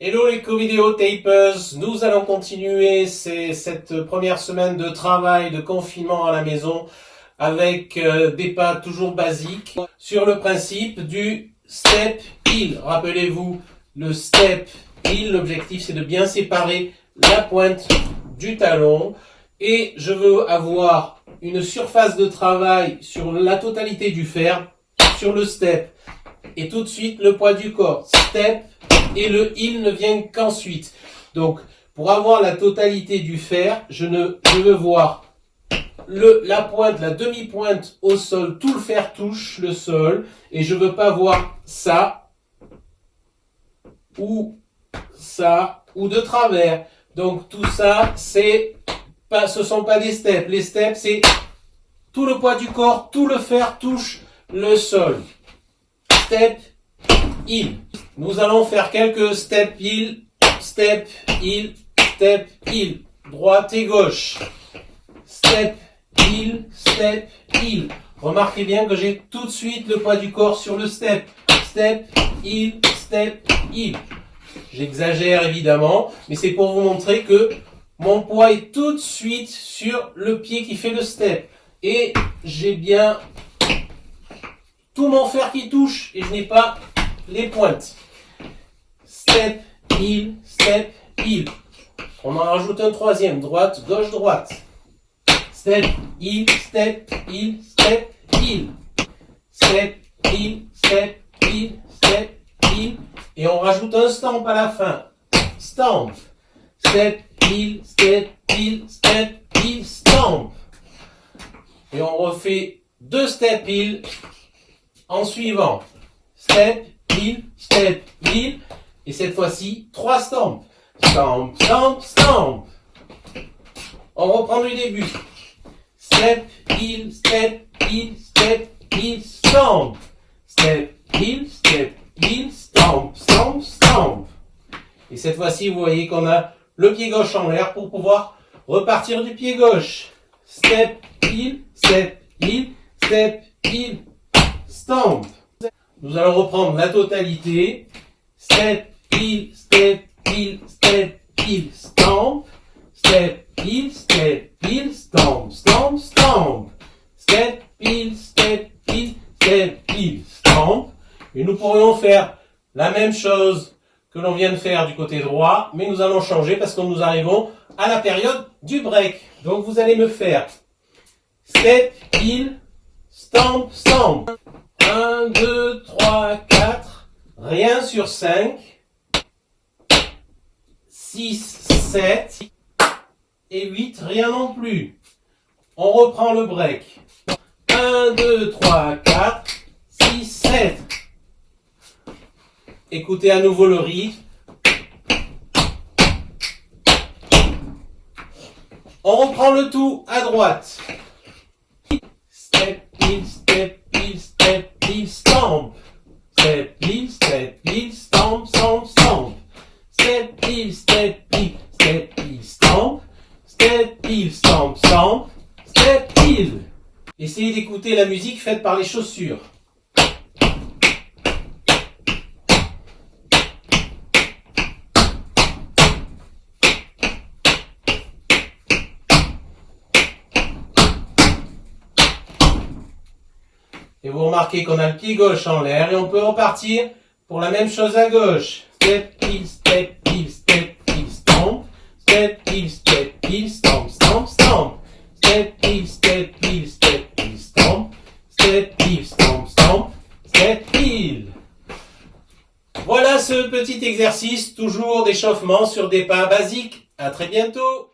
Hello les co-vidéo tapers, nous allons continuer cette première semaine de travail, de confinement à la maison avec des pas toujours basiques sur le principe du step heel. Rappelez-vous, le step heel, l'objectif c'est de bien séparer la pointe du talon et je veux avoir une surface de travail sur la totalité du fer, sur le step et tout de suite le poids du corps, step et le heel ne vient qu'ensuite. Donc, pour avoir la totalité du fer, je veux voir la pointe, la demi-pointe au sol, tout le fer touche le sol, et je veux pas voir ça, ou de travers. Donc, tout ça, ce sont pas des steps. Les steps, c'est tout le poids du corps, tout le fer touche le sol. Step, heel. Nous allons faire quelques step heel, step heel, step heel. Droite et gauche. Step heel, step heel. Remarquez bien que j'ai tout de suite le poids du corps sur le step. Step heel, step heel. J'exagère évidemment, mais c'est pour vous montrer que mon poids est tout de suite sur le pied qui fait le step. Et j'ai bien tout mon fer qui touche et je n'ai pas les pointes. Step, heel, step, heel. On en rajoute un troisième. Droite, gauche, droite. Step, heel, step, heel, step, heel. Step, heel, step, heel, step, heel. Et on rajoute un stamp à la fin. Stamp. Step, heel, step, heel, step, heel, stamp. Et on refait deux step, heel en suivant. Step, heel, step, heel. Et cette fois-ci, 3 stamps. Stamp, stamp, stamp. On reprend du début. Step, heel, step, heel, step, heel, stamp. Step, heel, stamp, stamp, stamp. Et cette fois-ci, vous voyez qu'on a le pied gauche en l'air pour pouvoir repartir du pied gauche. Step, heel, step, heel, step, heel, stamp. Nous allons reprendre la totalité. Step, heel, step, heel, step, heel, stamp. Step, heel, stamp, stamp, stamp. Step, heel, step, heel, stamp. Et nous pourrions faire la même chose que l'on vient de faire du côté droit, mais nous allons changer parce que nous arrivons à la période du break. Donc vous allez me faire step, heel, stamp, stamp. 1, 2, 3, 4, rien sur 5, 6, 7 et 8, rien non plus. On reprend le break. 1, 2, 3, 4, 6, 7. Écoutez à nouveau le rythme. On reprend le tout à droite. Step, heel, step, heel, step, heel, stamp. Step, heel, stamp, stamp, stamp. Step, heel, stamp. Step, heel, stamp, stamp. Step, heel. Essayez d'écouter la musique faite par les chaussures. Et vous remarquez qu'on a le pied gauche en l'air et on peut repartir pour la même chose à gauche. Step, heel, stamp. Step, heel, stamp, stamp, stamp. Step, heel, stamp. Step, heel, stamp, stamp. Step, heel. Voilà ce petit exercice, toujours d'échauffement sur des pas basiques. À très bientôt.